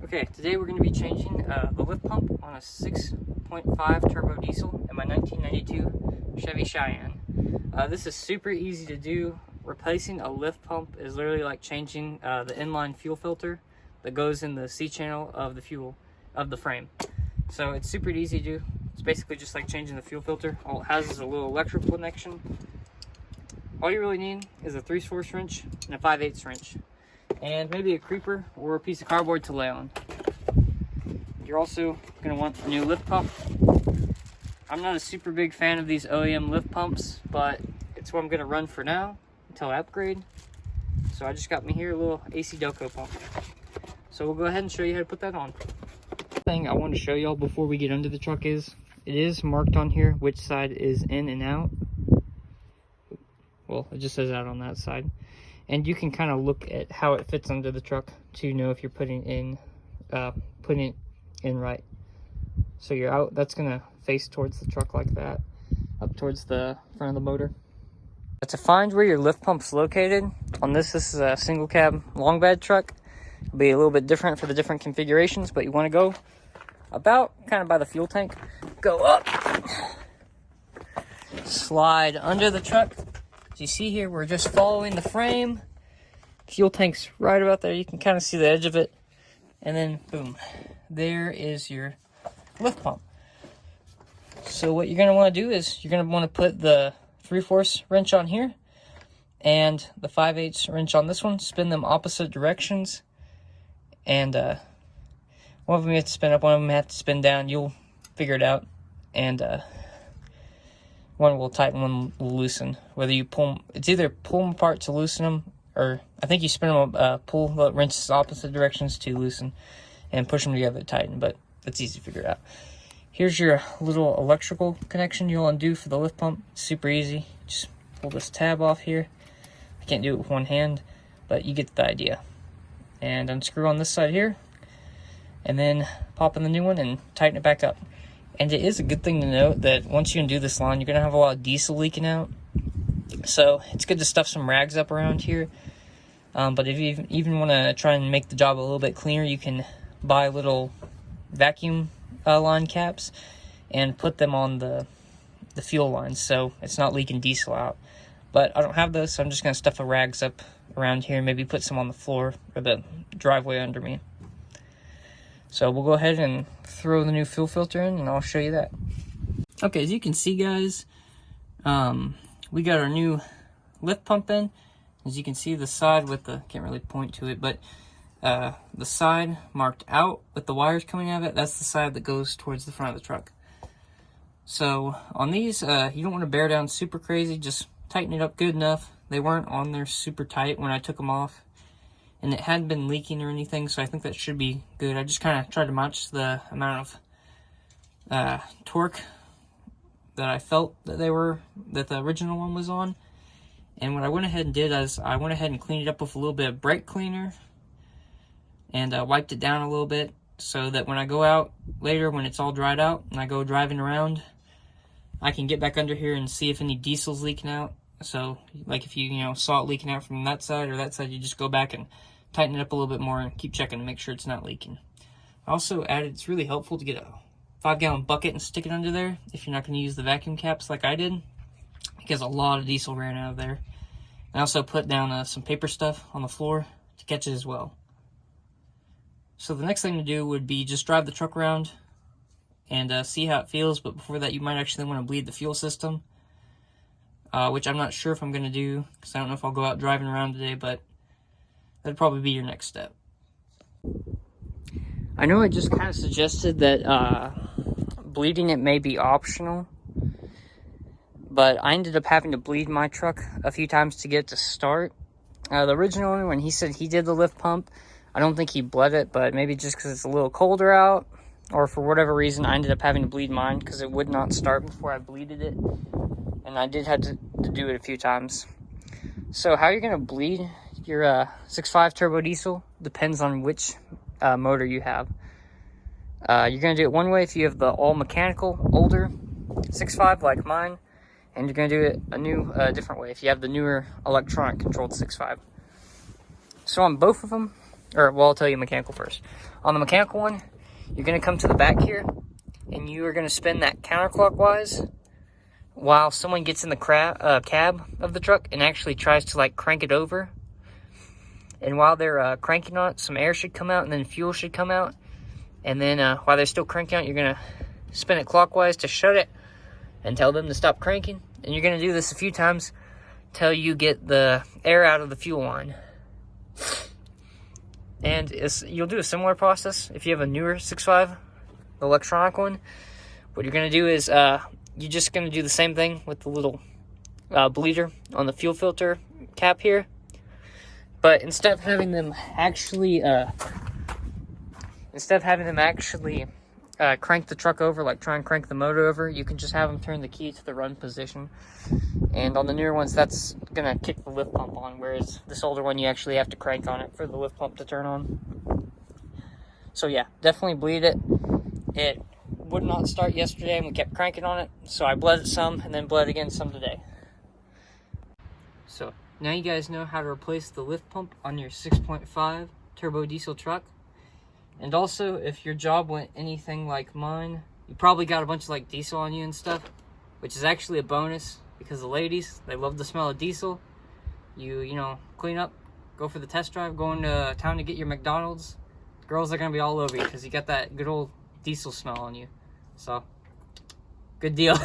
Okay, today we're going to be changing the lift pump on a 6.5 turbo diesel in my 1992 Chevy Cheyenne. This is super easy to do. Replacing a lift pump is literally like changing the inline fuel filter that goes in the C channel of the frame. So it's super easy to do. It's basically just like changing the fuel filter. All it has is a little electrical connection. All you really need is a 3/4 wrench and a 5/8 wrench, and maybe a creeper or a piece of cardboard to lay on. You're also going to want a new lift pump. I'm not a super big fan of these OEM lift pumps, but it's what I'm going to run for now until I upgrade. So I just got me here a little AC Delco pump. So we'll go ahead and show you how to put that on. The thing I want to show y'all before we get under the truck is, it is marked on here which side is in and out. Well, it just says out on that side. And you can kind of look at how it fits under the truck to know if you're putting it in right. So you're out, that's gonna face towards the truck like that, up towards the front of the motor. But to find where your lift pump's located, on this is a single cab long bed truck. It'll be a little bit different for the different configurations, but you wanna go about kind of by the fuel tank, go up, slide under the truck. As you see here, we're just following the frame. Fuel tank's right about there. You can kind of see the edge of it. And then, boom, there is your lift pump. So what you're going to want to do is you're going to want to put the 3/4 wrench on here and the 5/8 wrench on this one. Spin them opposite directions. And one of them you have to spin up, one of them you have to spin down. You'll figure it out. And one will tighten, one will loosen. Whether you pull them, it's either pull them apart to loosen them, or I think you spin them, pull the wrenches opposite directions to loosen, and push them together to tighten, but it's easy to figure out. Here's your little electrical connection you'll undo for the lift pump. It's super easy. Just pull this tab off here. I can't do it with one hand, but you get the idea. And unscrew on this side here, and then pop in the new one and tighten it back up. And it is a good thing to note that once you undo this line, you're going to have a lot of diesel leaking out. So it's good to stuff some rags up around here. But if you even want to try and make the job a little bit cleaner, you can buy little vacuum line caps and put them on the fuel lines so it's not leaking diesel out. But I don't have those, so I'm just going to stuff the rags up around here and maybe put some on the floor or the driveway under me. So we'll go ahead and throw the new fuel filter in, and I'll show you that. Okay, as you can see, guys, we got our new lift pump in. As you can see, the side with the, can't really point to it, but the side marked out with the wires coming out of it, that's the side that goes towards the front of the truck. So on these, you don't want to bear down super crazy, just tighten it up good enough. They weren't on there super tight when I took them off, and it hadn't been leaking or anything, so I think that should be good. I just kind of tried to match the amount of torque that I felt that the original one was on. And what I went ahead and did is I went ahead and cleaned it up with a little bit of brake cleaner and wiped it down a little bit so that when I go out later, when it's all dried out and I go driving around, I can get back under here and see if any diesel's leaking out. So like if you saw it leaking out from that side or that side, you just go back and tighten it up a little bit more and keep checking to make sure it's not leaking. I also added, it's really helpful to get a 5-gallon bucket and stick it under there if you're not going to use the vacuum caps like I did, because a lot of diesel ran out of there. I also put down some paper stuff on the floor to catch it as well. So the next thing to do would be just drive the truck around and see how it feels, but before that you might actually want to bleed the fuel system, which I'm not sure if I'm going to do, because I don't know if I'll go out driving around today, but that'd probably be your next step. I know I just kind of suggested that bleeding it may be optional, but I ended up having to bleed my truck a few times to get it to start. The original one, when he said he did the lift pump, I don't think he bled it, but maybe just because it's a little colder out, or for whatever reason, I ended up having to bleed mine because it would not start before I bleeded it. And I did have to do it a few times. So how you're going to bleed your 6.5 turbo diesel depends on which motor you have. You're going to do it one way if you have the all mechanical older 6.5 like mine, and you're going to do it a different way if you have the newer electronic controlled 6.5. So on both of them, Or, well, I'll tell you mechanical first. On the mechanical one, you're going to come to the back here, and you are going to spin that counterclockwise while someone gets in the cab of the truck and actually tries to, like, crank it over. And while they're cranking on it, some air should come out, and then fuel should come out. And then while they're still cranking on it, you're going to spin it clockwise to shut it and tell them to stop cranking. And you're going to do this a few times till you get the air out of the fuel line. And you'll do a similar process if you have a newer 6.5 electronic one. What you're going to do is you're just going to do the same thing with the little bleeder on the fuel filter cap here. But instead of having them actually crank the truck over, like try and crank the motor over, you can just have them turn the key to the run position. And on the newer ones, that's gonna kick the lift pump on, whereas this older one, you actually have to crank on it for the lift pump to turn on. So yeah, definitely bleed it. It would not start yesterday, and we kept cranking on it, so I bled it some, and then bled again some today. So now you guys know how to replace the lift pump on your 6.5 turbo diesel truck. And also, if your job went anything like mine, you probably got a bunch of like diesel on you and stuff, which is actually a bonus because the ladies, they love the smell of diesel. You know, clean up, go for the test drive, go into town to get your McDonald's. Girls are gonna be all over you because you got that good old diesel smell on you. So, good deal.